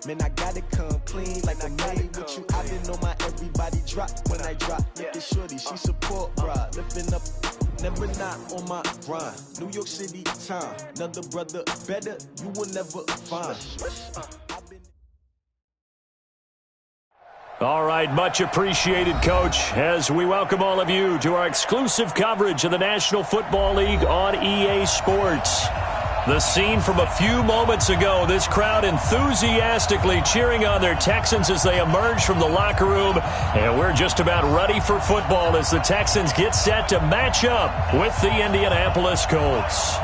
Man, I gotta come clean like I'm made with you. I've been on my everybody drop when I drop. Look at shorty, she support, bruh. Lifting up, never not on my grind. New York City time, another brother better, you will never find. All right, much appreciated, Coach, as we welcome all of you to our exclusive coverage of the National Football League on EA Sports. The scene from a few moments ago, this crowd enthusiastically cheering on their Texans as they emerge from the locker room. And we're just about ready for football as the Texans get set to match up with the Indianapolis Colts.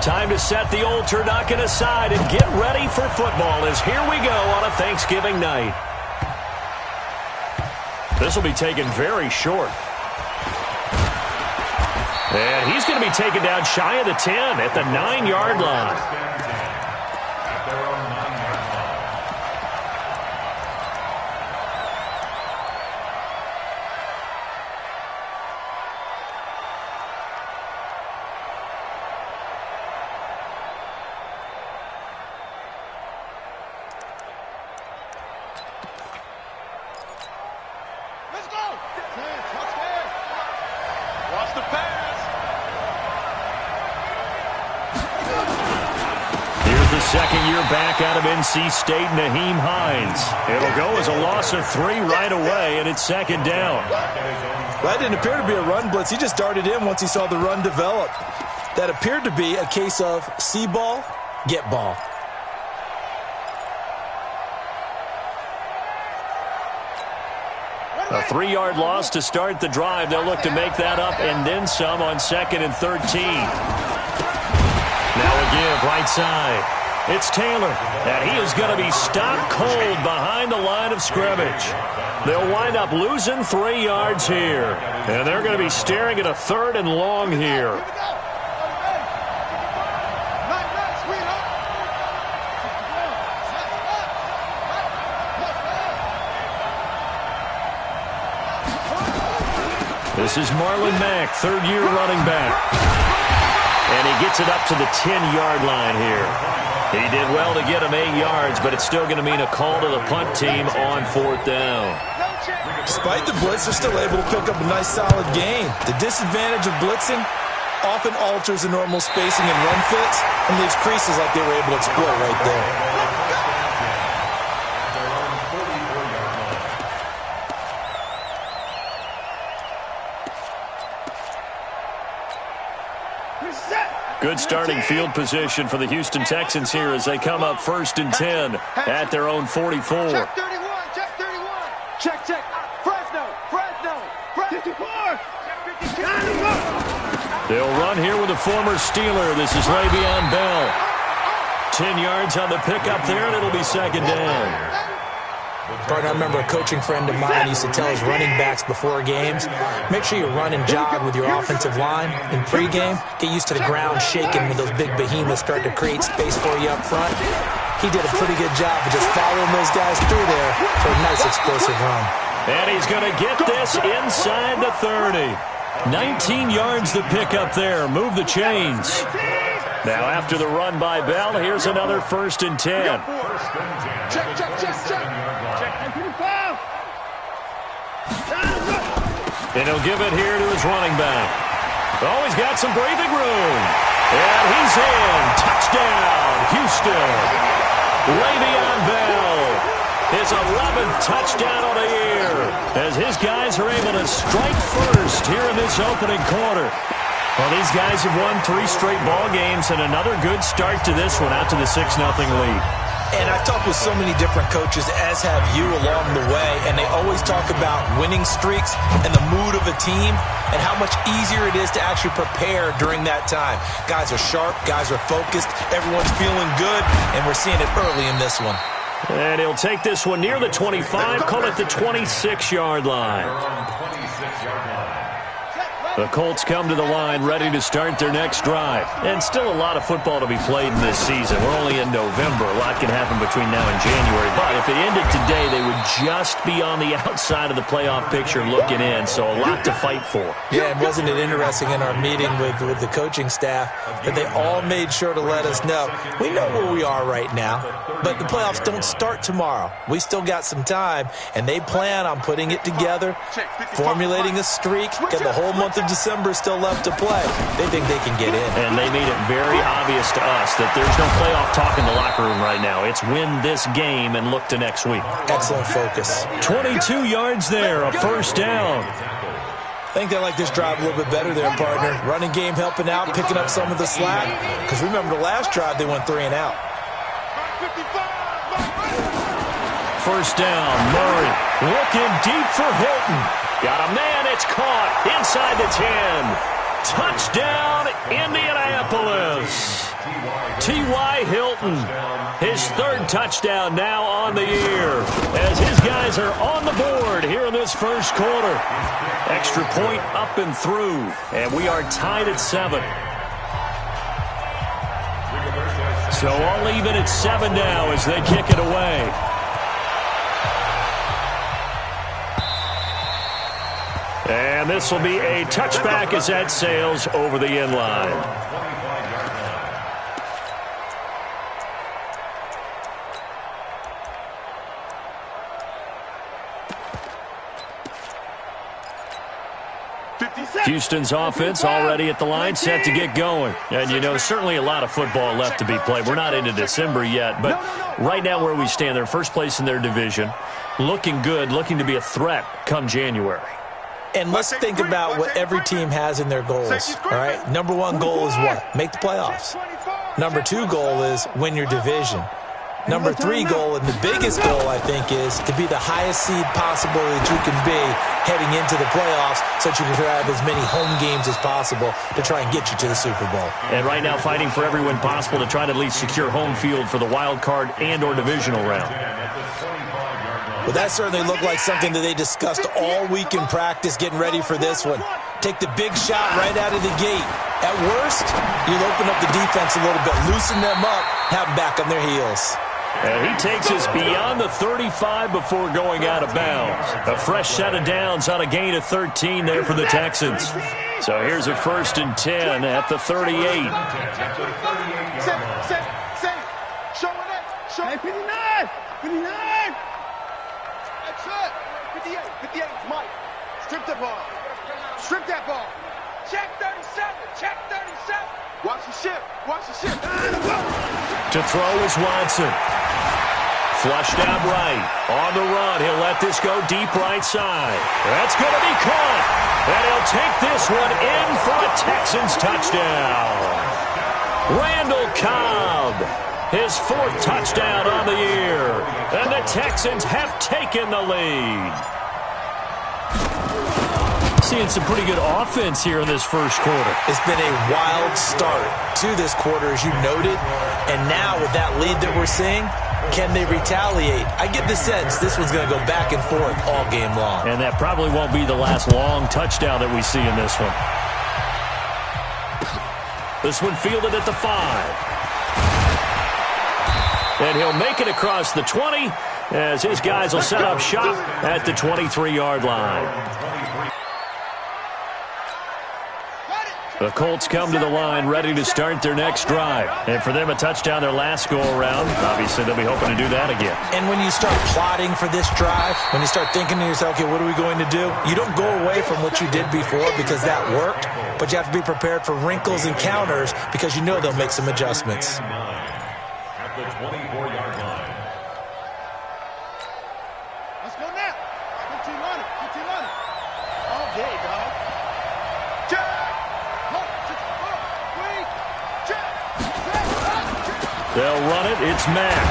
Time to set the old turducken aside and get ready for football as here we go on a Thanksgiving night. This will be taken very short. And he's going to be taken down shy of the 10 at the 9-yard line. Second year back out of NC State, Naheem Hines. It'll go as a loss of 3 right away, and it's second down. That didn't appear to be a run blitz. He just darted in once he saw the run develop. That appeared to be a case of see ball, get ball. A 3-yard loss to start the drive. They'll look to make that up and then some on 2nd and 13. Now a give right side. It's Taylor, and he is going to be stopped cold behind the line of scrimmage. They'll wind up losing 3 yards here, and they're going to be staring at a 3rd and long here. This is Marlon Mack, 3rd-year running back. And he gets it up to the 10-yard line here. He did well to get him 8 yards, but it's still going to mean a call to the punt team on 4th down. Despite the blitz, they're still able to pick up a nice solid gain. The disadvantage of blitzing often alters the normal spacing and run fits and leaves creases like they were able to exploit right there. Good starting field position for the Houston Texans here as they come up 1st and 10 at their own 44. Check 31, check 31. Check. Fresno. 54. They'll run here with a former Steeler. This is Le'Veon Bell. 10 yards on the pickup there, and it'll be 2nd down. Partner, I remember a coaching friend of mine used to tell his running backs before games, make sure you run and jog with your offensive line. In pregame, get used to the ground shaking when those big behemoths start to create space for you up front. He did a pretty good job of just following those guys through there for a nice explosive run. And he's going to get this inside the 30. 19 yards to pick up there. Move the chains. Now after the run by Bell, here's another 1st and 10. Check. And he'll give it here to his running back. Oh, he's got some breathing room. And he's in. Touchdown, Houston. Le'Veon Bell. His 11th touchdown of the year as his guys are able to strike first here in this opening quarter. Well, these guys have won 3 straight ball games and another good start to this one out to the 6-0 lead. And I've talked with so many different coaches, as have you, along the way, and they always talk about winning streaks and the mood of a team and how much easier it is to actually prepare during that time. Guys are sharp, guys are focused, everyone's feeling good, and we're seeing it early in this one. And he'll take this one near the 25, call it the 26-yard line. The Colts come to the line ready to start their next drive. And still a lot of football to be played in this season. We're only in November. A lot can happen between now and January. But if it ended today, they would just be on the outside of the playoff picture looking in. So a lot to fight for. Yeah, and wasn't it interesting in our meeting with the coaching staff that they all made sure to let us know, we know where we are right now, but the playoffs don't start tomorrow. We still got some time, and they plan on putting it together, formulating a streak, got the whole month of December still left to play. They think they can get in. And they made it very obvious to us that there's no playoff talk in the locker room right now. It's win this game and look to next week. Excellent focus. 22 yards there, a first down. I think they like this drive a little bit better there, partner. Running game helping out, picking up some of the slack. Because remember the last drive, they went 3 and out. First down, Murray looking deep for Hilton. Got a man, it's caught inside the 10. Touchdown, Indianapolis. T.Y. Hilton, his 3rd touchdown now on the year as his guys are on the board here in this first quarter. Extra point up and through, and we are tied at 7. So all even at 7 now as they kick it away. And this will be a touchback as that sails over the end line. Houston's offense already at the line, set to get going. And, you know, certainly a lot of football left to be played. We're not into December yet, but right now where we stand, they're first place in their division. Looking good, looking to be a threat come January. And let's think about what every team has in their goals, all right? Number 1 goal is what? Make the playoffs. Number 2 goal is win your division. Number 3 goal, and the biggest goal, I think, is to be the highest seed possible that you can be heading into the playoffs so that you can have as many home games as possible to try and get you to the Super Bowl. And right now fighting for every win possible to try to at least secure home field for the wild card and or divisional round. Well, that certainly looked like something that they discussed all week in practice getting ready for this one. Take the big shot right out of the gate. At worst, you'll open up the defense a little bit, loosen them up, have them back on their heels. And he takes us beyond the 35 before going out of bounds. A fresh set of downs on a gain of 13 there for the Texans. So here's a 1st and 10 at the 38. Showing it. Show it. 59. 59. That's it. 58. 58 is Mike. Strip the ball. Strip that ball. Check 37. Check 37. Watch the ship. Watch the ship. To throw is Watson. Flushed out right. On the run. He'll let this go deep right side. That's going to be caught. And he'll take this one in for a Texans touchdown. Randall Cobb. His 4th touchdown on the year. And the Texans have taken the lead. Seeing some pretty good offense here in this first quarter. It's been a wild start to this quarter, as you noted. And now with that lead that we're seeing, can they retaliate? I get the sense this one's going to go back and forth all game long. And that probably won't be the last long touchdown that we see in this one. This one fielded at the 5. And he'll make it across the 20 as his guys will set up shop at the 23-yard line. The Colts come to the line ready to start their next drive. And for them, a touchdown their last go-around. Obviously, they'll be hoping to do that again. And when you start plotting for this drive, when you start thinking to yourself, okay, what are we going to do? You don't go away from what you did before because that worked, but you have to be prepared for wrinkles and counters because you know they'll make some adjustments. At the 24-yard line. Let's go now. Good team on it. Good team on it. All day, dog. Check. They'll run it. It's Mack.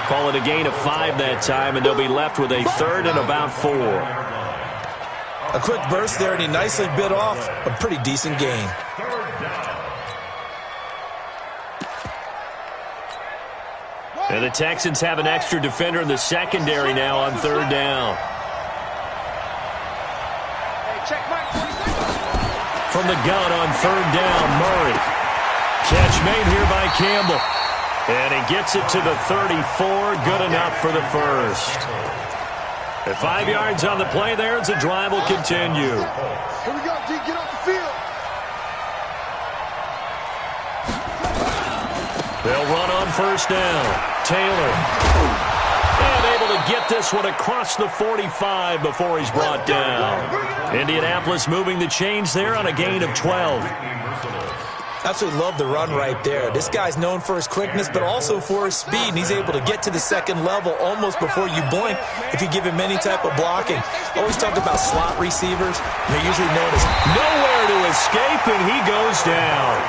Call it a gain of 5 that time, and they'll be left with a 3rd and about 4. A quick burst there, and he nicely bit off a pretty decent gain. And the Texans have an extra defender in the secondary now on 3rd down. from the gun on third down. Murray. Catch made here by Campbell. And he gets it to the 34. Good enough for the first. At 5 yards on the play there as the drive will continue. Here we go, D. Get off the field. They'll run on first down. Taylor. And able to get this one across the 45 before he's brought down. Indianapolis moving the chains there on a gain of 12. Absolutely love the run right there. This guy's known for his quickness, but also for his speed, and he's able to get to the second level almost before you blink if you give him any type of blocking. Always talked about slot receivers. They're usually known as nowhere to escape, and he goes down.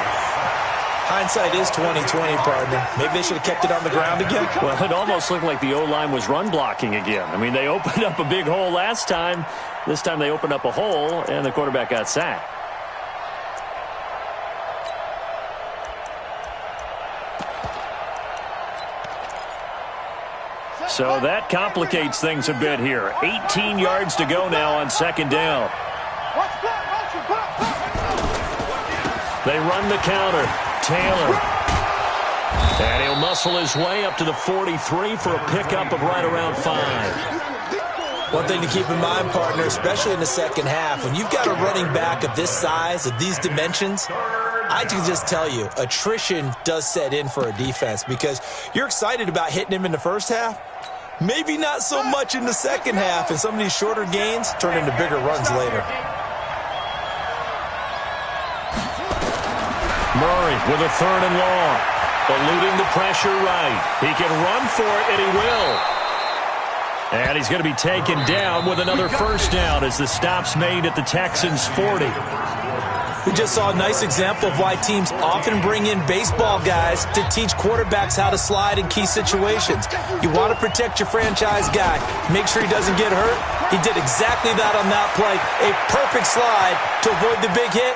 Hindsight is 20/20, partner. Maybe they should have kept it on the ground again. Well, it almost looked like the O-line was run blocking again. I mean, they opened up a big hole last time. This time they opened up a hole, and the quarterback got sacked. So that complicates things a bit here. 18 yards to go now on second down. They run the counter. Taylor. And he'll muscle his way up to the 43 for a pickup of right around 5. One thing to keep in mind, partner, especially in the second half, when you've got a running back of this size, of these dimensions, I can just tell you, attrition does set in for a defense because you're excited about hitting him in the first half. Maybe not so much in the second half, and some of these shorter gains turn into bigger runs later. Murray with a third and long. Eluding the pressure right. He can run for it, and he will. And he's going to be taken down with another first down as the stop's made at the Texans' 40. We just saw a nice example of why teams often bring in baseball guys to teach quarterbacks how to slide in key situations. You want to protect your franchise guy. Make sure he doesn't get hurt. He did exactly that on that play. A perfect slide to avoid the big hit.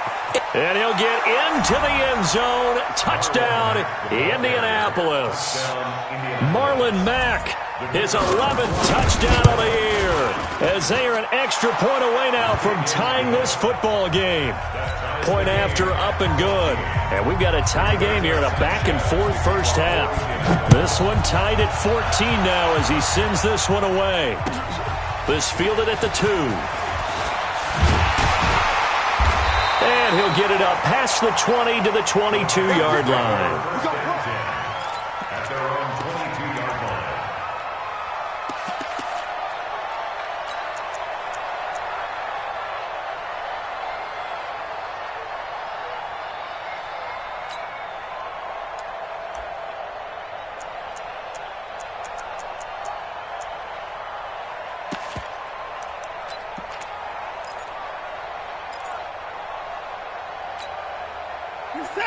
And he'll get into the end zone. Touchdown, Indianapolis. Marlon Mack, his 11th touchdown of the year, as they are an extra point away now from tying this football game. Point after, up and good. And we've got a tie game here in a back-and-forth first half. This one tied at 14 now as he sends this one away. This fielded at the 2. And he'll get it up past the 20 to the 22-yard line.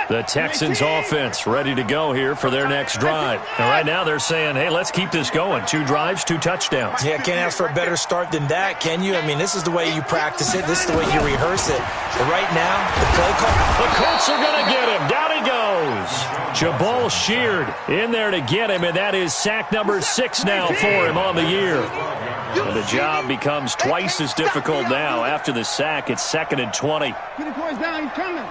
The Texans offense ready to go here for their next drive. And right now they're saying, hey, let's keep this going. 2 drives, 2 touchdowns. Yeah, can't ask for a better start than that, can you? I mean, this is the way you practice it. This is the way you rehearse it. But right now, the play call. The Colts are going to get him. Down he goes. Jabal Sheard in there to get him, and that is sack number 6 now for him on the year. And the job becomes twice as difficult now. After the sack, it's 2nd and 20. Get the course down. He's coming.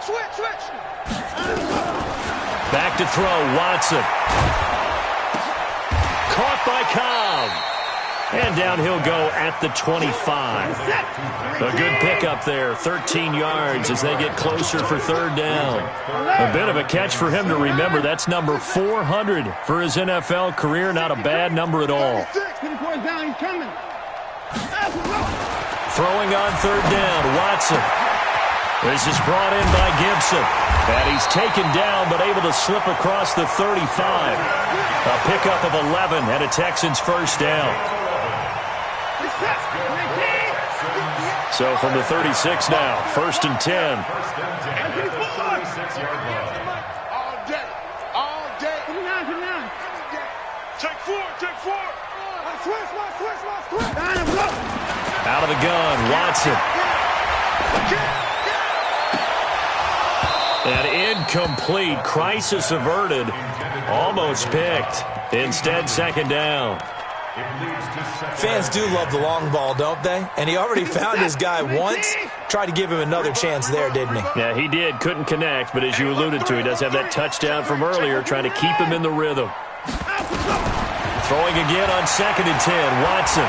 Switch. Back to throw, Watson. Caught by Cobb. And down he'll go at the 25. A good pickup there, 13 yards as they get closer for third down. A bit of a catch for him to remember. That's number 400 for his NFL career. Not a bad number at all. Throwing on third down, Watson. This is brought in by Gibson. And he's taken down but able to slip across the 35. A pickup of 11 and a Texans first down. So from the 36 now, 1st and 10. All day. Take four. Out of the gun, Watson. And incomplete. Crisis averted. Almost picked. Instead, 2nd down. Fans do love the long ball, don't they? And he already found his guy once. Tried to give him another chance there, didn't he? Yeah, he did. Couldn't connect, but as you alluded to, he does have that touchdown from earlier, trying to keep him in the rhythm. Throwing again on 2nd and 10, Watson.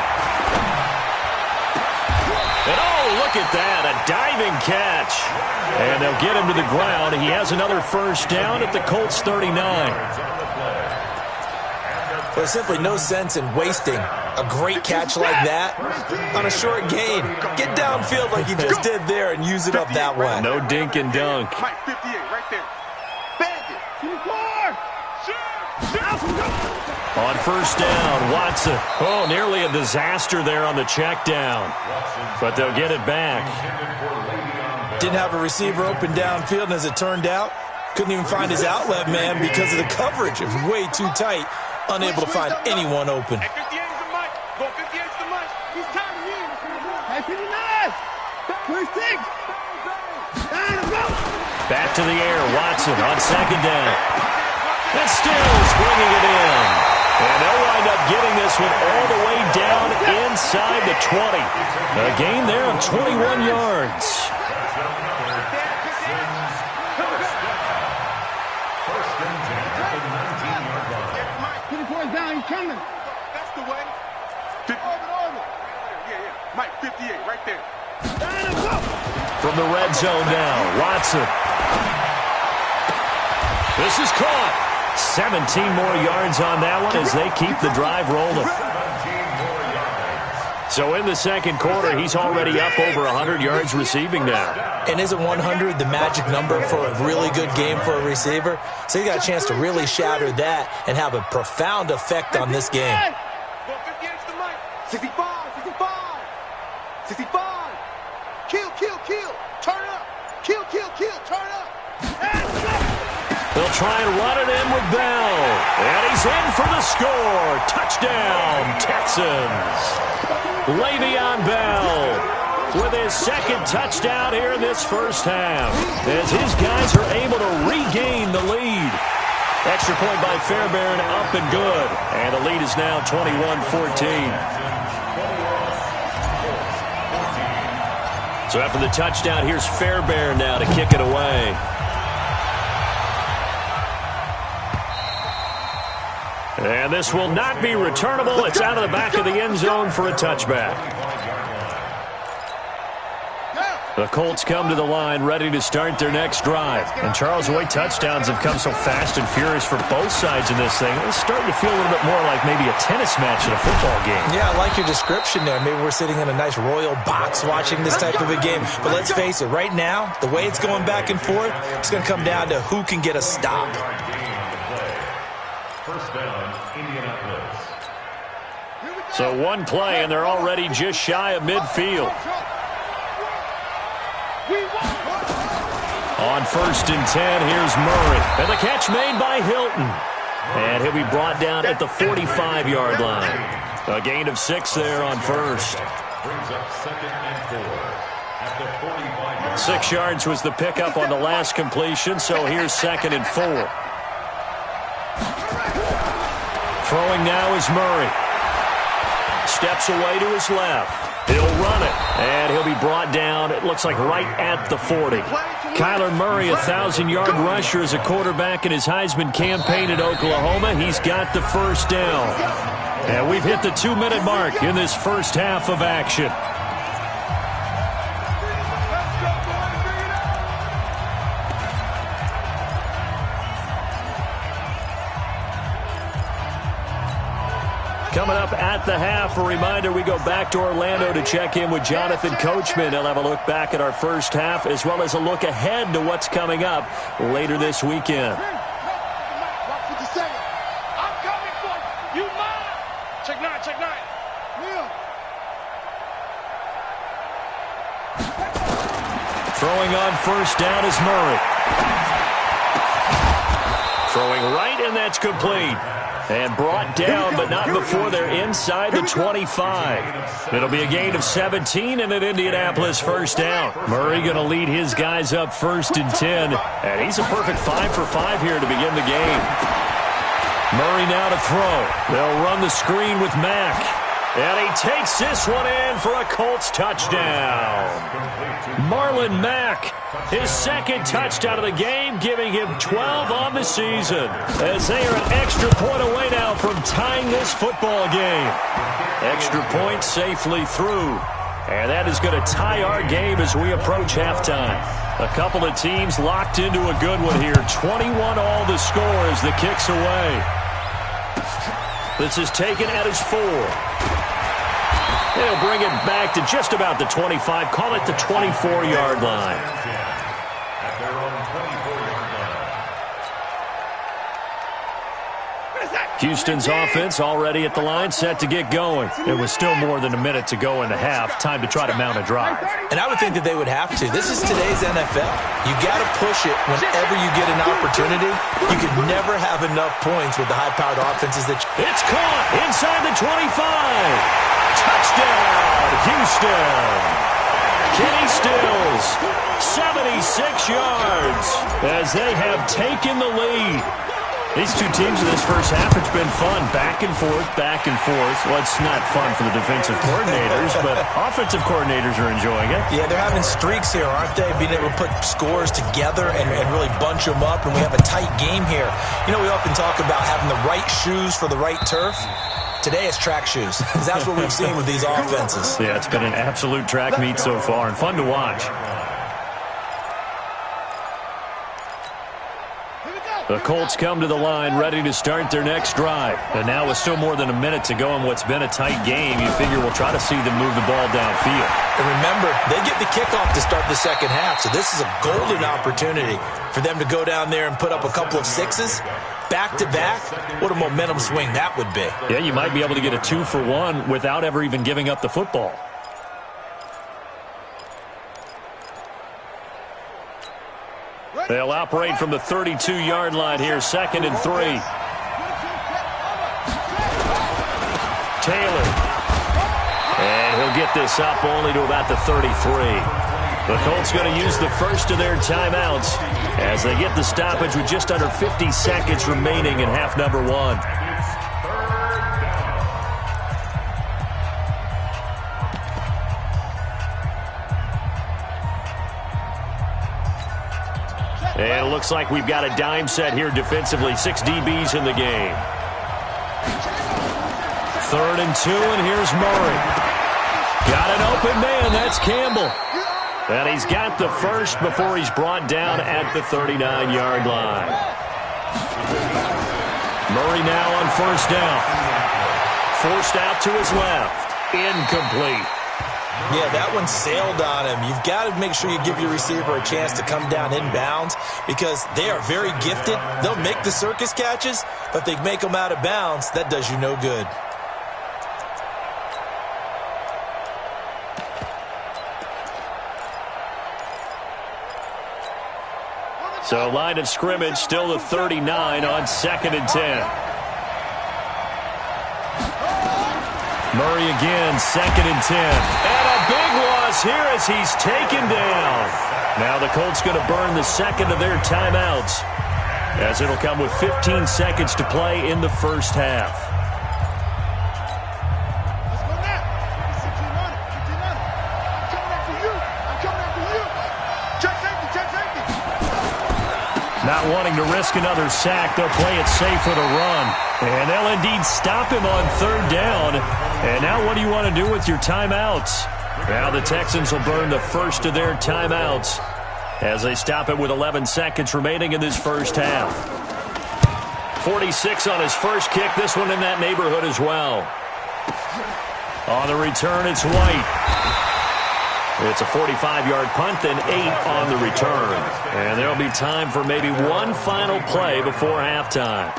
And oh, look at that, a diving catch. And they'll get him to the ground. He has another first down at the Colts 39. There's simply no sense in wasting a great catch like that on a short gain. Get downfield like he just did there and use it up that way. No dink and dunk. Mike, 58, right there. Bandit. On first down, Watson. Oh, nearly a disaster there on the check down. But they'll get it back. Didn't have a receiver open downfield, and as it turned out, couldn't even find his outlet man because of the coverage. It was way too tight. Unable to find anyone open. Hey, 58 is the Mike. Go 58 is the Mike. He's tired of you. Hey, 59. 26. Back to the air, Watson on 2nd down. And Stills bringing it in. And they'll wind up getting this one all the way down inside the 20. A gain there of 21 yards. Coming. That's the way. Orbit. Yeah. Mike, 58, right there. From the red zone now, Watson. This is caught. 17 more yards on that one as they keep the drive rolling. So in the second quarter, he's already up over 100 yards receiving now. And isn't 100 the magic number for a really good game for a receiver? So he got a chance to really shatter that and have a profound effect on this game. 65. 65. Kill. Turn up. Kill. Turn up. They'll try and run it in with Bell. And he's in for the score. Touchdown, Texans. Le'Veon Bell with his second touchdown here in this first half as his guys are able to regain the lead. Extra point by Fairbairn, up and good. And the lead is now 21-14. So after the touchdown, here's Fairbairn now to kick it away. And this will not be returnable. It's out of the back of the end zone for a touchback. The Colts come to the line ready to start their next drive. And Charles, the way touchdowns have come so fast and furious for both sides in this thing, it's starting to feel a little bit more like maybe a tennis match in a football game. Yeah, I like your description there. Maybe we're sitting in a nice royal box watching this type of a game. But let's face it, right now, the way it's going back and forth, it's going to come down to who can get a stop. First down, Indianapolis. So one play, and they're already just shy of midfield. On 1st and 10, here's Murray. And the catch made by Hilton. And he'll be brought down at the 45-yard line. A gain of 6 there on first. Brings up 2nd and 4 at the 45-yard line. 6 yards was the pickup on the last completion, so here's 2nd and 4. Throwing now is Murray. Steps away to his left. He'll run it, and he'll be brought down, it looks like right at the 40. Kyler Murray, 1,000-yard rusher as a quarterback in his Heisman campaign at Oklahoma. He's got the first down. And we've hit the 2-minute mark in this first half of action. Coming up at the half, a reminder, we go back to Orlando to check in with Jonathan Coachman. He'll have a look back at our first half as well as a look ahead to what's coming up later this weekend. I'm coming for you. You mine. Check 9. Throwing on first down is Murray. Throwing right, and that's complete. And brought down, but not before they're inside the 25. It'll be a gain of 17 and an Indianapolis first down. Murray going to lead his guys up 1st and 10. And he's a perfect 5 for 5 here to begin the game. Murray now to throw. They'll run the screen with Mack. And he takes this one in for a Colts touchdown. Marlon Mack, his second touchdown of the game, giving him 12 on the season. As they are an extra point away now from tying this football game. Extra point safely through. And that is going to tie our game as we approach halftime. A couple of teams locked into a good one here. 21 all the score as the kick's away. This is taken at his 4. They'll bring it back to just about the 25. Call it the 24-yard line. At their own 24-yard line. Houston's offense already at the line, set to get going. It was still more than a minute to go in the half. Time to try to mount a drive. And I would think that they would have to. This is today's NFL. You got to push it whenever you get an opportunity. You could never have enough points with the high-powered offenses that It's caught inside the 25. Touchdown, Houston. Kenny Stills, 76 yards as they have taken the lead. These two teams in this first half, it's been fun. Back and forth, back and forth. Well, it's not fun for the defensive coordinators, but offensive coordinators are enjoying it. Yeah, they're having streaks here, aren't they? Being able to put scores together and really bunch them up, and we have a tight game here. You know, we often talk about having the right shoes for the right turf. Today it's track shoes, because that's what we've seen with these offenses. Yeah, it's been an absolute track meet so far, and fun to watch. The Colts come to the line ready to start their next drive. And now with still more than a minute to go in what's been a tight game, you figure we'll try to see them move the ball downfield. And remember, they get the kickoff to start the second half, so this is a golden opportunity for them to go down there and put up a couple of sixes. Back-to-back, what a momentum swing that would be. Yeah, you might be able to get a 2-for-1 without ever even giving up the football. They'll operate from the 32-yard line here, 2nd and 3. Taylor. And he'll get this up only to about the 33. The Colts going to use the first of their timeouts as they get the stoppage with just under 50 seconds remaining in half number 1. And it looks like we've got a dime set here defensively. 6 DBs in the game. 3rd and 2, and here's Murray. Got an open man. That's Campbell. And he's got the first before he's brought down at the 39-yard line. Murray now on 1st down. Forced out to his left. Incomplete. Yeah, that one sailed on him. You've got to make sure you give your receiver a chance to come down inbounds because they are very gifted. They'll make the circus catches, but if they make them out of bounds, that does you no good. So line of scrimmage still the 39 on 2nd and 10. Murray again, 2nd and 10. And a big loss here as he's taken down. Now the Colts going to burn the second of their timeouts as it'll come with 15 seconds to play in the first half. Not wanting to risk another sack, they'll play it safe with a run. And they'll indeed stop him on 3rd down. And now what do you want to do with your timeouts? Now the Texans will burn the first of their timeouts as they stop it with 11 seconds remaining in this first half. 46 on his first kick, this one in that neighborhood as well. On the return, it's White. It's a 45-yard punt, then 8 on the return. And there'll be time for maybe one final play before halftime.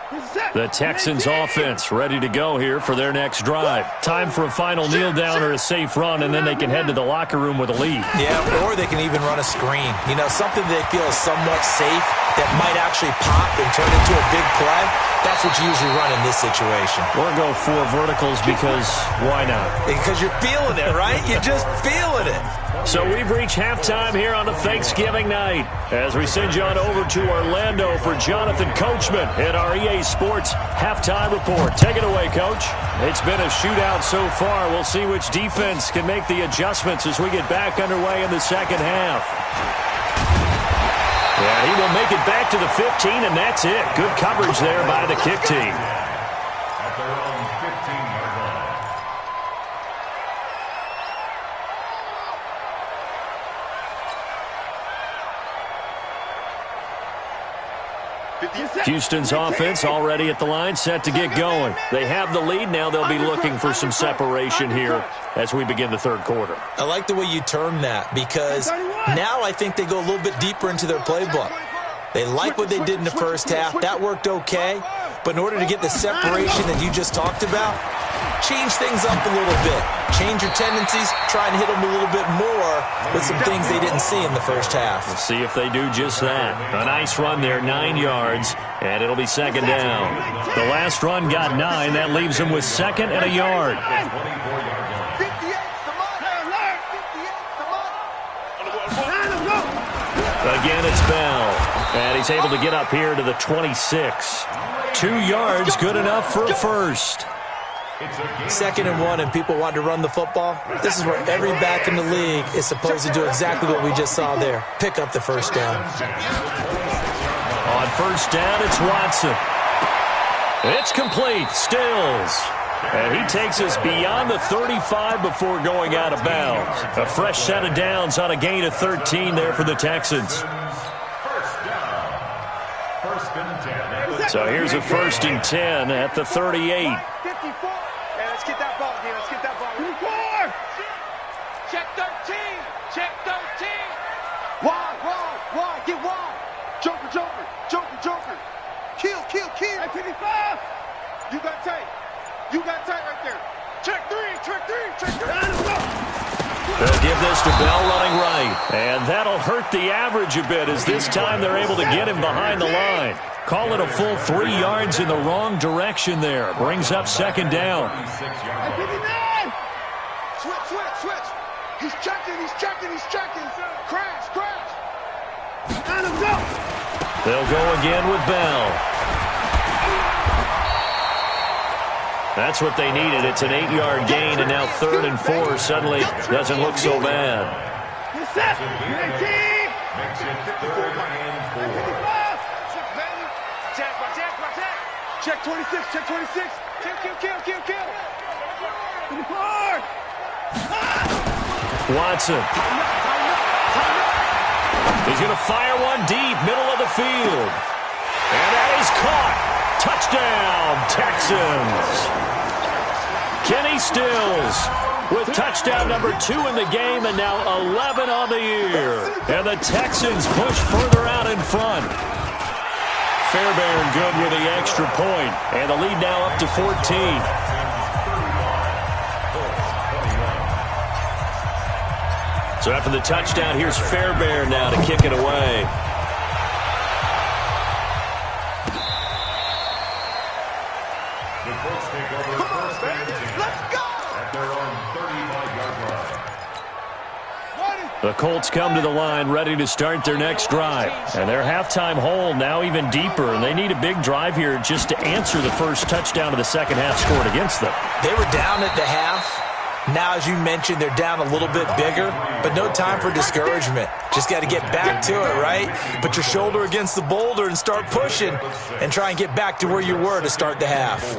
The Texans offense ready to go here for their next drive. Time for a final kneel down or a safe run, and then they can head to the locker room with a lead. Yeah, or they can even run a screen. You know, something they feel is somewhat safe that might actually pop and turn into a big play. That's what you usually run in this situation. Or go 4 verticals because why not? Because you're feeling it, right? You're just feeling it. So we've reached halftime here on a Thanksgiving night as we send you on over to Orlando for Jonathan Coachman at our EA Sports Halftime Report. Take it away, Coach. It's been a shootout so far. We'll see which defense can make the adjustments as we get back underway in the second half. Yeah, he will make it back to the 15, and that's it. Good coverage there by the kick team. At their own 15-yard line. Houston's offense already at the line, set to get going. They have the lead. Now they'll be looking for some separation here as we begin the third quarter. I like the way you term that because now I think they go a little bit deeper into their playbook. They like what they did in the first half. That worked okay. But in order to get the separation that you just talked about, change things up a little bit. Change your tendencies. Try and hit them a little bit more with some things they didn't see in the first half. We'll see if they do just that. A nice run there, 9 yards, and it'll be second down. The last run got 9. That leaves them with second and a yard. Again, it's Bell, and he's able to get up here to the 26. 2 yards, good enough for a first. Second and 1, and people want to run the football. This is where every back in the league is supposed to do exactly what we just saw there. Pick up the first down. On first down, it's Watson. It's complete. Stills. And he takes us beyond the 35 before going out of bounds. A fresh set of downs on a gain of 13 there for the Texans. So here's a 1st and 10 at the 38. Let's get that ball again. Let's get that ball. 24. Check 13. Check 13. Wide. Get wide. Joker. Kill. Hey, 55. You got tight. Right there. Check 3. They'll give this to Bell running right. And that'll hurt the average a bit as this time they're able to get him behind the line. Call it a full 3 yards in the wrong direction there. Brings up second down. Switch. He's checking. Crash. Let him go. They'll go again with Bell. That's what they needed. It's an 8-yard gain, and now 3rd and 4 suddenly doesn't look so bad. Makes it 3rd and 4. Check 26. Kill. Watson. He's going to fire one deep, middle of the field. And that is caught. Touchdown, Texans. Kenny Stills with touchdown number 2 in the game and now 11 on the year. And the Texans push further out in front. Fairbairn good with the extra point. And the lead now up to 14. So after the touchdown, here's Fairbairn now to kick it away. The Colts take over 1st and 10. Let's go! At their own 35-yard line. The Colts come to the line ready to start their next drive. And their halftime hole now even deeper. And they need a big drive here just to answer the first touchdown of the second half scored against them. They were down at the half. Now, as you mentioned, they're down a little bit bigger, but no time for discouragement. Just got to get back to it, right? Put your shoulder against the boulder and start pushing and try and get back to where you were to start the half.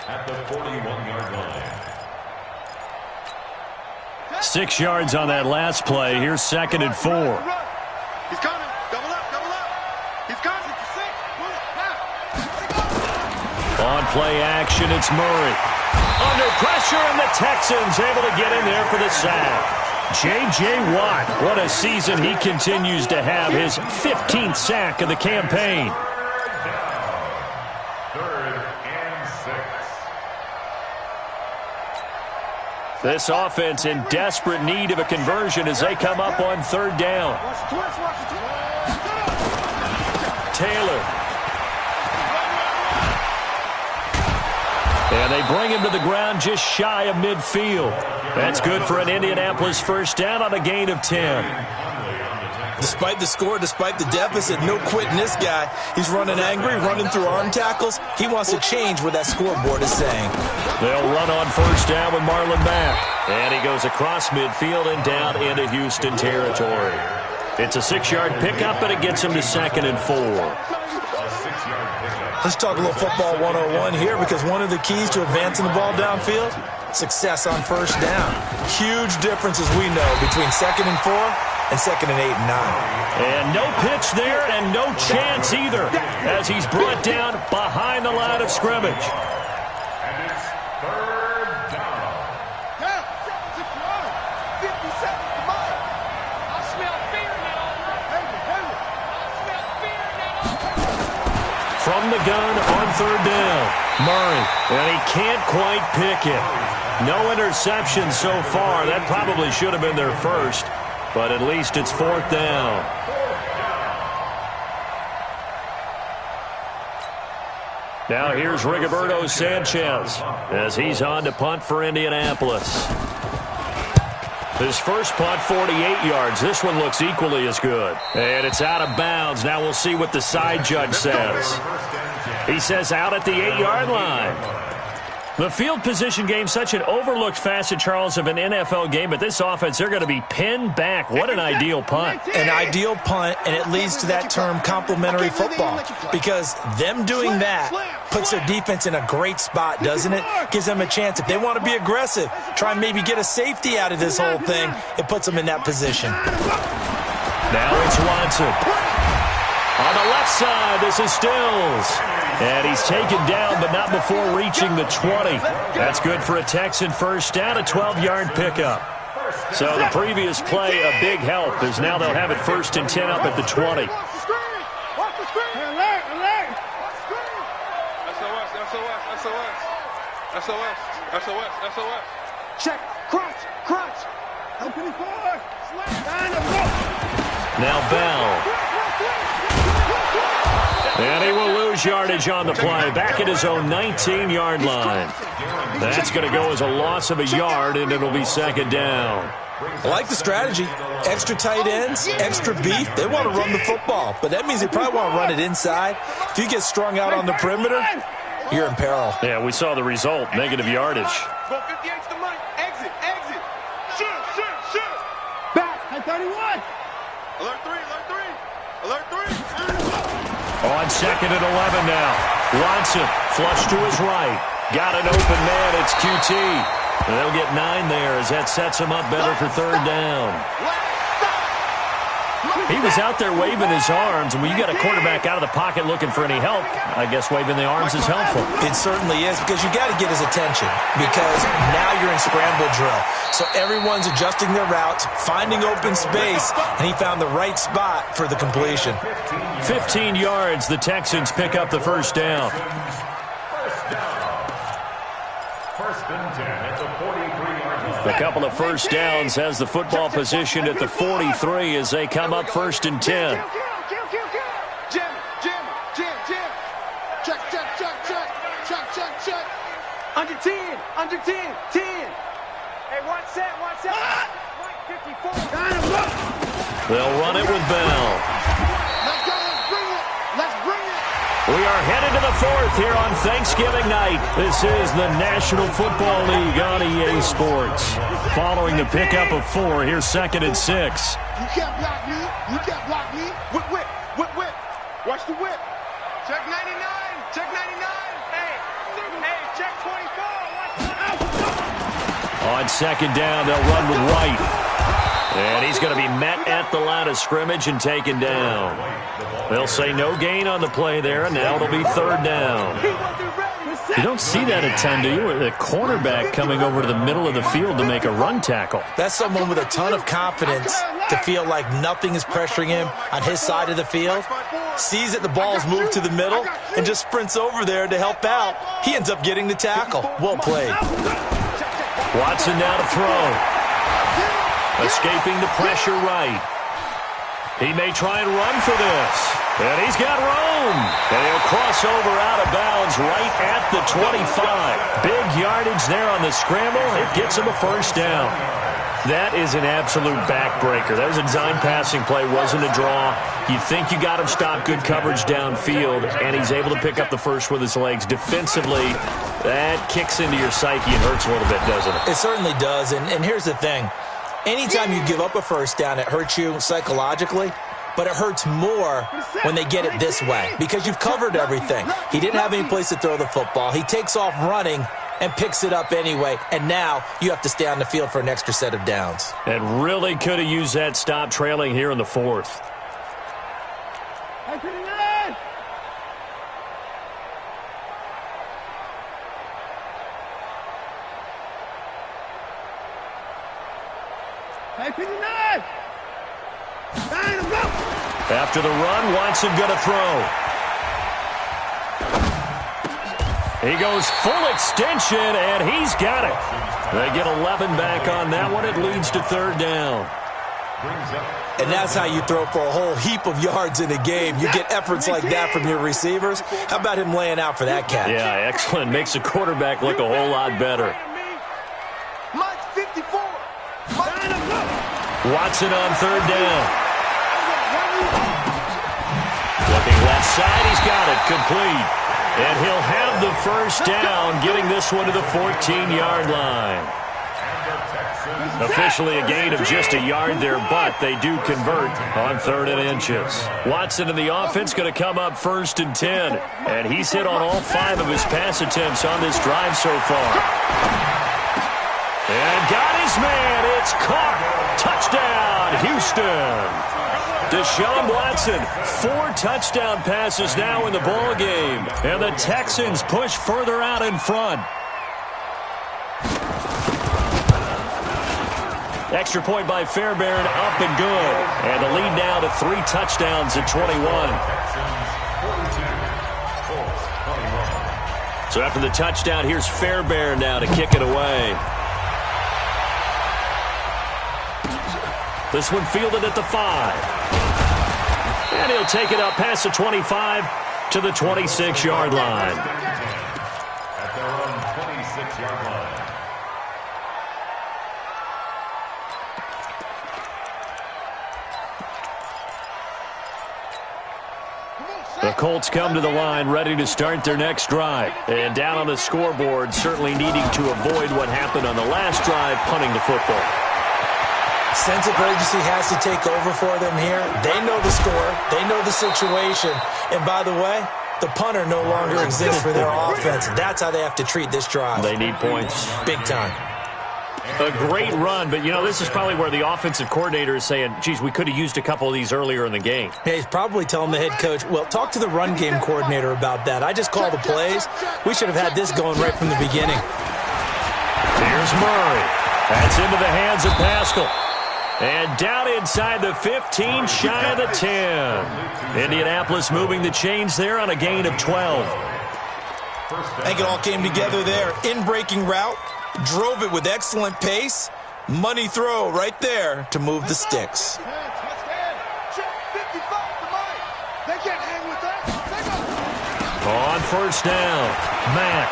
At the 41-yard line. 6 yards on that last play. Here's 2nd and 4. He's coming. Double up. He's coming. On play action, it's Murray. Under pressure, and the Texans able to get in there for the sack. J.J. Watt, what a season he continues to have. His 15th sack of the campaign. This offense in desperate need of a conversion as they come up on third down. Taylor. And they bring him to the ground just shy of midfield. That's good for an Indianapolis first down on a gain of 10. Despite the score, despite the deficit, no quitting this guy. He's running angry, running through arm tackles. He wants to change what that scoreboard is saying. They'll run on first down with Marlon Mack. And he goes across midfield and down into Houston territory. It's a 6-yard pickup, but it gets him to 2nd and 4. Let's talk a little football 101 here, because one of the keys to advancing the ball downfield, success on first down. Huge difference, as we know, between 2nd and 4 and 2nd and 8 and 9. And no pitch there and no chance either as he's brought down behind the line of scrimmage. And it's third down. Down. 57. Come on. I smell fear now. From the gun on third down, Murray. And he can't quite pick it. No interception so far. That probably should have been their first. But at least it's 4th down. Now here's Rigoberto Sanchez as he's on to punt for Indianapolis. His first punt, 48 yards. This one looks equally as good. And it's out of bounds. Now we'll see what the side judge says. He says out at the 8-yard line. The field position game, such an overlooked facet, Charles, of an NFL game, but this offense, they're going to be pinned back. What an ideal punt. An ideal punt, and it leads to that term complementary football, because them doing that puts their defense in a great spot, doesn't it? Gives them a chance. If they want to be aggressive, try and maybe get a safety out of this whole thing, it puts them in that position. Now it's Watson. On the left side, this is Stills. And he's taken down, but not before reaching the 20. That's good for a Texan first down, a 12-yard pickup. So the previous play, a big help, as now they'll have it 1st and 10 up at the 20. SOS. Check. Crunch. Now Bell. And he will lose yardage on the play, back at his own 19-yard line. That's going to go as a loss of a yard, and it'll be 2nd down. I like the strategy. Extra tight ends, extra beef. They want to run the football, but that means they probably want to run it inside. If you get strung out on the perimeter, you're in peril. Yeah, we saw the result, negative yardage. Go 58's the money. Exit. Shoot. Back. 31. Alert 3. On 2nd and 11 now. Watson, flush to his right. Got an open man, it's QT. And they'll get 9 there as that sets him up better for 3rd down. He was out there waving his arms, and when you got a quarterback out of the pocket looking for any help, I guess waving the arms is helpful. It certainly is, because you got to get his attention, because now you're in scramble drill. So everyone's adjusting their routes, finding open space, and he found the right spot for the completion. 15 yards, the Texans pick up the first down. First and 10 at the 43-yard line. A couple of first downs has the football positioned at the 43 as they come up 1st and 10. Jim. Check. Under 10. 10. Hey, one set. 54. They'll run it with Bell. Let's bring it. We are headed to the 4th here on Thanksgiving night. This is the National Football League on EA Sports. Following the pickup of 4, here's 2nd and 6. You can't block me. Whip. Watch the whip. Check 99. Hey, check 24. On 2nd down, they'll run with White. And he's going to be met at the line of scrimmage and taken down. They'll say no gain on the play there, and now it'll be 3rd down. You don't see that a ton, do you? The cornerback coming over to the middle of the field to make a run tackle. That's someone with a ton of confidence to feel like nothing is pressuring him on his side of the field. Sees that the ball's moved to the middle and just sprints over there to help out. He ends up getting the tackle. Well played. Watson now to throw. Escaping the pressure right. He may try and run for this. And he's got room. And he'll cross over out of bounds right at the 25. Big yardage there on the scramble. It gets him a first down. That is an absolute backbreaker. That was a design passing play, wasn't a draw. You think you got him stopped, good coverage downfield, and he's able to pick up the first with his legs. Defensively, that kicks into your psyche and hurts a little bit, doesn't it? It certainly does, and here's the thing. Anytime you give up a first down, it hurts you psychologically, but it hurts more when they get it this way because you've covered everything. He didn't have any place to throw the football. He takes off running and picks it up anyway, and now you have to stay on the field for an extra set of downs. And really could have used that stop trailing here in the fourth. Hey, 59! Hey, 59! Nine, go! After the run, Watson going to throw. He goes full extension, and he's got it. They get 11 back on that one. It leads to third down. And that's how you throw for a whole heap of yards in a game. You get efforts like that from your receivers. How about him laying out for that catch? Yeah, excellent. Makes the quarterback look a whole lot better. Mike's 54. Watson on third down. Looking left side, he's got it. Complete. And he'll have the first down, getting this one to the 14-yard line. Officially a gain of just a yard there, but they do convert on 3rd and inches. Watson in the offense going to come up 1st and 10. And he's hit on all 5 of his pass attempts on this drive so far. And got his man. It's caught. Touchdown, Houston. Deshaun Watson, 4 touchdown passes now in the ball game, and the Texans push further out in front. Extra point by Fairbairn, up and good, and the lead now to 3 touchdowns at 21. So after the touchdown, here's Fairbairn now to kick it away. This one fielded at the 5. And he'll take it up past the 25 to the 26-yard line. At their own 26-yard line. The Colts come to the line ready to start their next drive. And down on the scoreboard, certainly needing to avoid what happened on the last drive, punting the football. Sense of urgency has to take over for them here. They know the score. They know the situation. And by the way, the punter no longer exists for their offense. That's how they have to treat this drive. They need points. Big time. A great run, but, you know, this is probably where the offensive coordinator is saying, geez, we could have used a couple of these earlier in the game. Hey, he's probably telling the head coach, well, talk to the run game coordinator about that. I just call the plays. We should have had this going right from the beginning. Here's Murray. That's into the hands of Pascal. And down inside the 15, shy of the 10. Indianapolis moving the chains there on a gain of 12. I think it all came together there. In-breaking route, drove it with excellent pace. Money throw right there to move the sticks. On first down, Mack.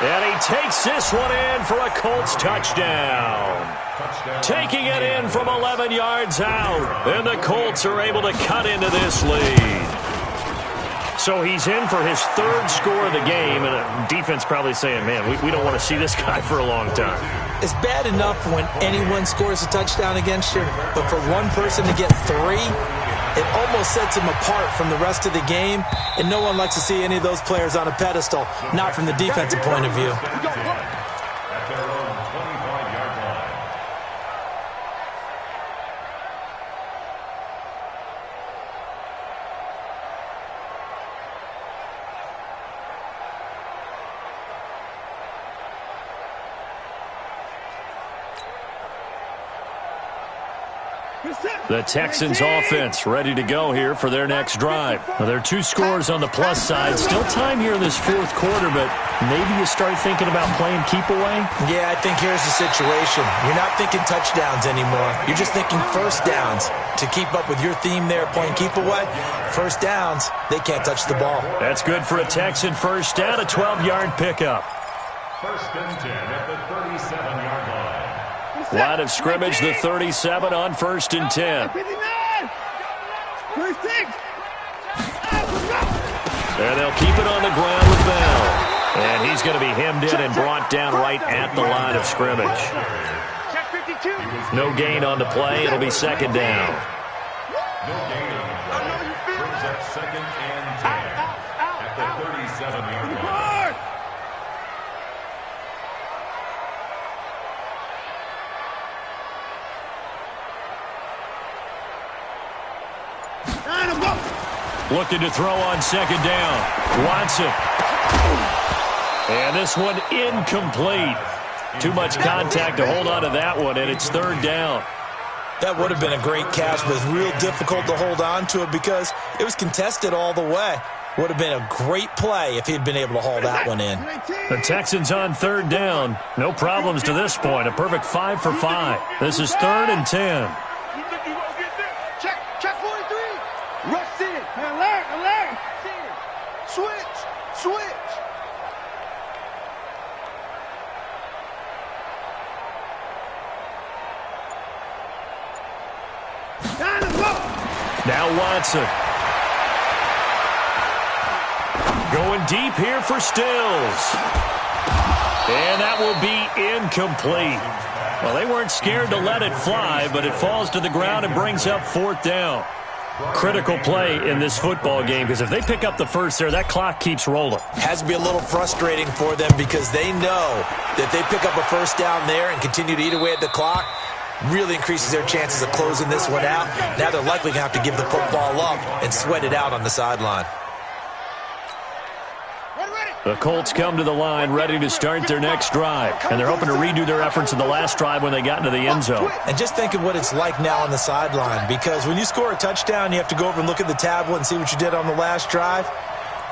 And he takes this one in for a Colts touchdown. Taking it in from 11 yards out. And the Colts are able to cut into this lead. So he's in for his 3rd score of the game. And the defense probably saying, man, we don't want to see this guy for a long time. It's bad enough when anyone scores a touchdown against you. But for one person to get 3, it almost sets him apart from the rest of the game, and no one likes to see any of those players on a pedestal, not from the defensive point of view. At their own 25-yard line. The Texans offense ready to go here for their next drive. Now, there are 2 scores on the plus side. Still time here in this 4th quarter, but maybe you start thinking about playing keep away? Yeah, I think here's the situation. You're not thinking touchdowns anymore. You're just thinking first downs. To keep up with your theme there, playing keep away, first downs, they can't touch the ball. That's good for a Texan first down, a 12-yard pickup. First and 10 at the 37-yard line. Line of scrimmage, the 37 on first and 10. And they'll keep it on the ground with Bell. And he's going to be hemmed in and brought down right at the line of scrimmage. No gain on the play. It'll be second down. No gain on the play. Brings up second and 10 at the 37-yard line. Looking to throw on second down. Watson. And this one incomplete. Too much contact to hold on to that one, and it's third down. That would have been a great catch, but it's real difficult to hold on to it because it was contested all the way. Would have been a great play if he'd been able to haul that one in. The Texans on third down. No problems to this point. A perfect 5 for 5. This is third and 10. Check 43. Rush in. Alert. Switch. Now Watson. Going deep here for Stills. And that will be incomplete. Well, they weren't scared to let it fly, but it falls to the ground and brings up fourth down. Critical play in this football game, because if they pick up the first there, that clock keeps rolling. Has to be a little frustrating for them because they know that they pick up a first down there and continue to eat away at the clock, really increases their chances of closing this one out. Now they're likely going to have to give the football up and sweat it out on the sideline. The Colts come to the line ready to start their next drive, and they're hoping to redo their efforts in the last drive when they got into the end zone. And just think of what it's like now on the sideline, because when you score a touchdown, you have to go over and look at the tablet and see what you did on the last drive.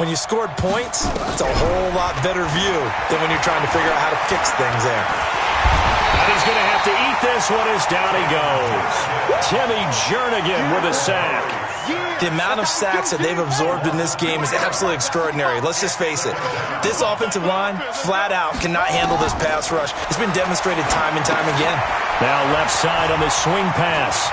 When you scored points, it's a whole lot better view than when you're trying to figure out how to fix things there. And he's going to have to eat this one as down he goes. Timmy Jernigan with a sack. The amount of sacks that they've absorbed in this game is absolutely extraordinary. Let's just face it. This offensive line, flat out, cannot handle this pass rush. It's been demonstrated time and time again. Now left side on the swing pass.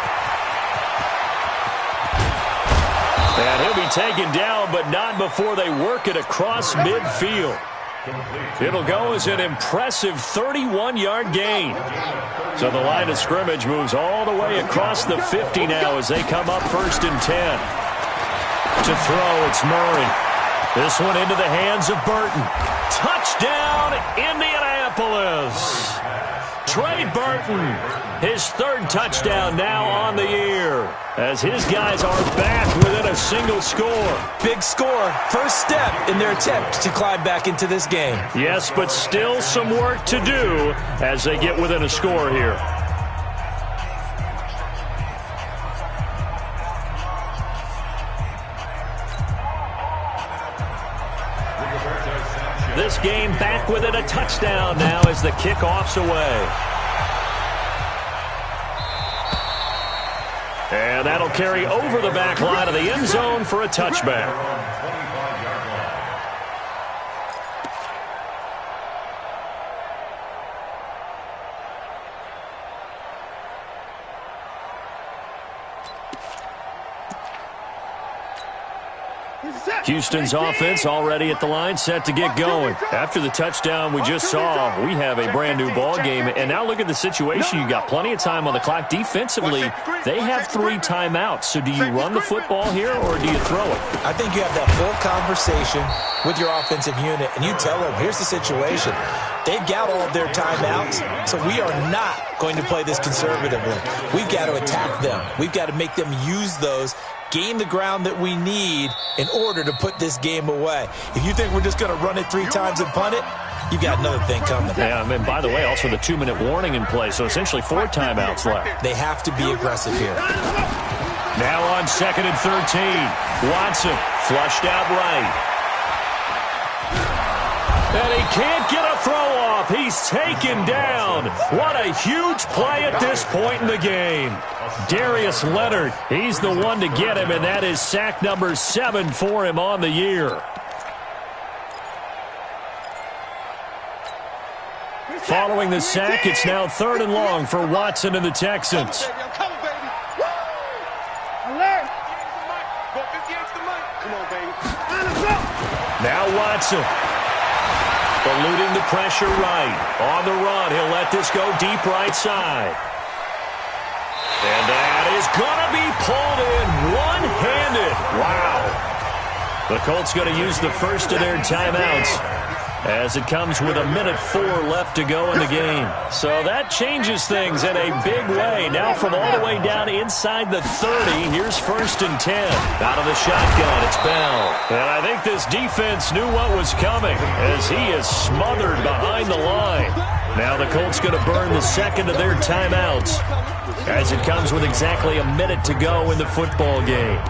And he'll be taken down, but not before they work it across midfield. It'll go as an impressive 31-yard gain. So the line of scrimmage moves all the way across the 50 now as they come up first and 10. To throw, it's Murray. This one into the hands of Burton. Touchdown, Indianapolis. Trey Burton, his third touchdown now on the year, as his guys are back within a single score. Big score, first step in their attempt to climb back into this game. Yes, but still some work to do as they get within a score here. This game back within a touchdown now as the kickoff's away. And that'll carry over the back line of the end zone for a touchback. Houston's offense already at the line, set to get going. After the touchdown we just saw, we have a brand-new ball game. And now look at the situation. You got plenty of time on the clock. Defensively, they have 3 timeouts. So do you run the football here or do you throw it? I think you have that full conversation with your offensive unit, and you tell them, here's the situation. They've got all of their timeouts, so we are not going to play this conservatively. We've got to attack them. We've got to make them use those, gain the ground that we need in order to put this game away. If you think we're just going to run it 3 times and punt it, you got another thing coming. Yeah, and by the way, also the 2-minute warning in play, so essentially 4 timeouts left. They have to be aggressive here. Now on 2nd and 13. Watson flushed out right. And he can't get a throw off. He's taken down. What a huge play at this point in the game. Darius Leonard, he's the one to get him, and that is sack number 7 for him on the year. Following the sack, it's now 3rd and long for Watson and the Texans. Now Watson. Eluding the pressure right. On the run, he'll let this go deep right side. And that is going to be pulled in one-handed. Wow. The Colts going to use the first of their timeouts as it comes with 1:04 left to go in the game. So that changes things in a big way. Now from all the way down inside the 30, here's 1st and 10. Out of the shotgun, it's Bell. And I think this defense knew what was coming as he is smothered behind the line. Now the Colts going to burn the second of their timeouts as it comes with exactly a minute to go in the football game.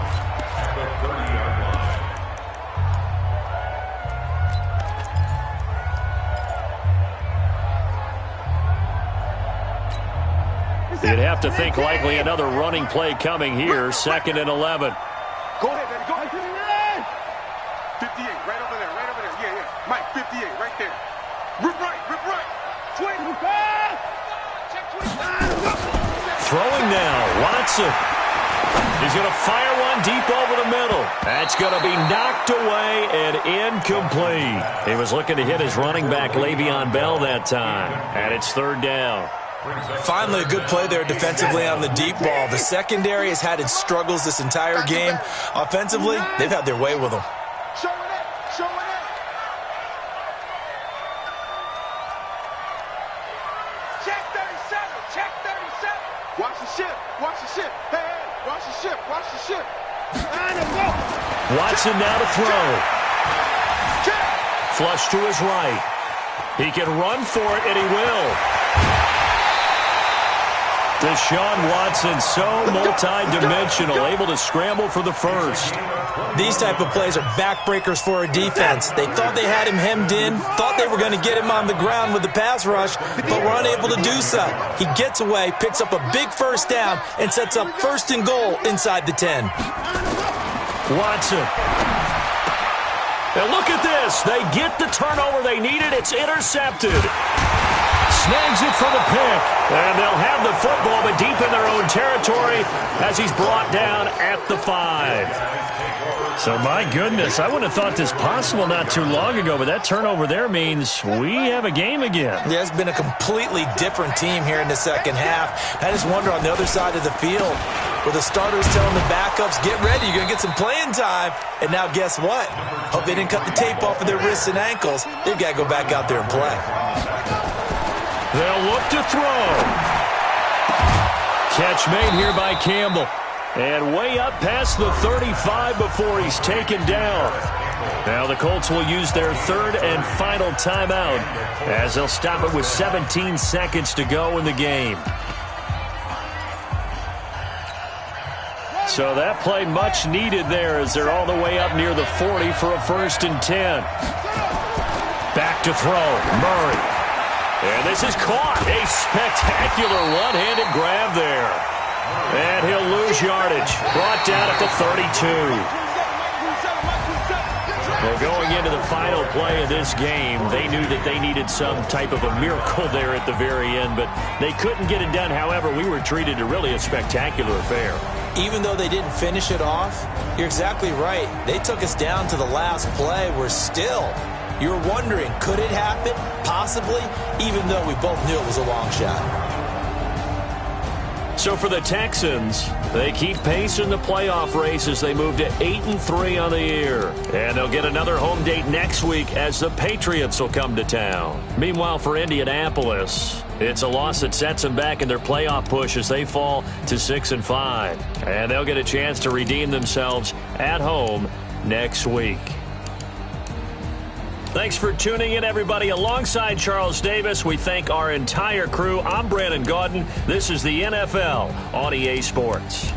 You'd have to think likely another running play coming here. 2nd and 11. Go ahead, baby. Go ahead. 58, right over there, right over there. Yeah, yeah. Mike, 58, right there. Rip right, rip right. 20. Check 20. Throwing now, Watson. He's going to fire one deep over the middle. That's going to be knocked away and incomplete. He was looking to hit his running back, Le'Veon Bell, that time. And it's 3rd down. Finally, a good play there defensively on the deep ball. The secondary has had its struggles this entire game. Offensively, they've had their way with them. Show it in. Show it in. Check 37. Check 37. Watch the ship. Watch the ship. Hey, hey. Watch the ship. Watch the ship. Watson now to throw. Flush to his right. He can run for it, and he will. Deshaun Watson, so multi-dimensional, able to scramble for the first. These type of plays are backbreakers for a defense. They thought they had him hemmed in, thought they were going to get him on the ground with the pass rush, but were unable to do so. He gets away, picks up a big first down, and sets up 1st and goal inside the 10. Watson. And look at this. They get the turnover they needed. It's intercepted. Snags it for the pick. And they'll have the football, but deep in their own territory as he's brought down at the 5. So, my goodness, I wouldn't have thought this possible not too long ago, but that turnover there means we have a game again. Yeah, it's been a completely different team here in the second half. I just wonder on the other side of the field, where the starters telling the backups, get ready, you're going to get some playing time. And now guess what? Hope they didn't cut the tape off of their wrists and ankles. They've got to go back out there and play. They'll look to throw. Catch made here by Campbell. And way up past the 35 before he's taken down. Now the Colts will use their 3rd and final timeout as they'll stop it with 17 seconds to go in the game. So that play much needed there as they're all the way up near the 40 for a 1st and 10. Back to throw. Murray. And this is caught. A spectacular one-handed grab there. And he'll lose yardage. Brought down at the 32. Well, going into the final play of this game, they knew that they needed some type of a miracle there at the very end, but they couldn't get it done. However, we were treated to really a spectacular affair. Even though they didn't finish it off, you're exactly right. They took us down to the last play. We're still... You're wondering, could it happen? Possibly, even though we both knew it was a long shot. So for the Texans, they keep pace in the playoff race as they move to 8-3 on the year. And they'll get another home date next week as the Patriots will come to town. Meanwhile, for Indianapolis, it's a loss that sets them back in their playoff push as they fall to 6-5. And they'll get a chance to redeem themselves at home next week. Thanks for tuning in, everybody. Alongside Charles Davis, we thank our entire crew. I'm Brandon Gaudin. This is the NFL on EA Sports.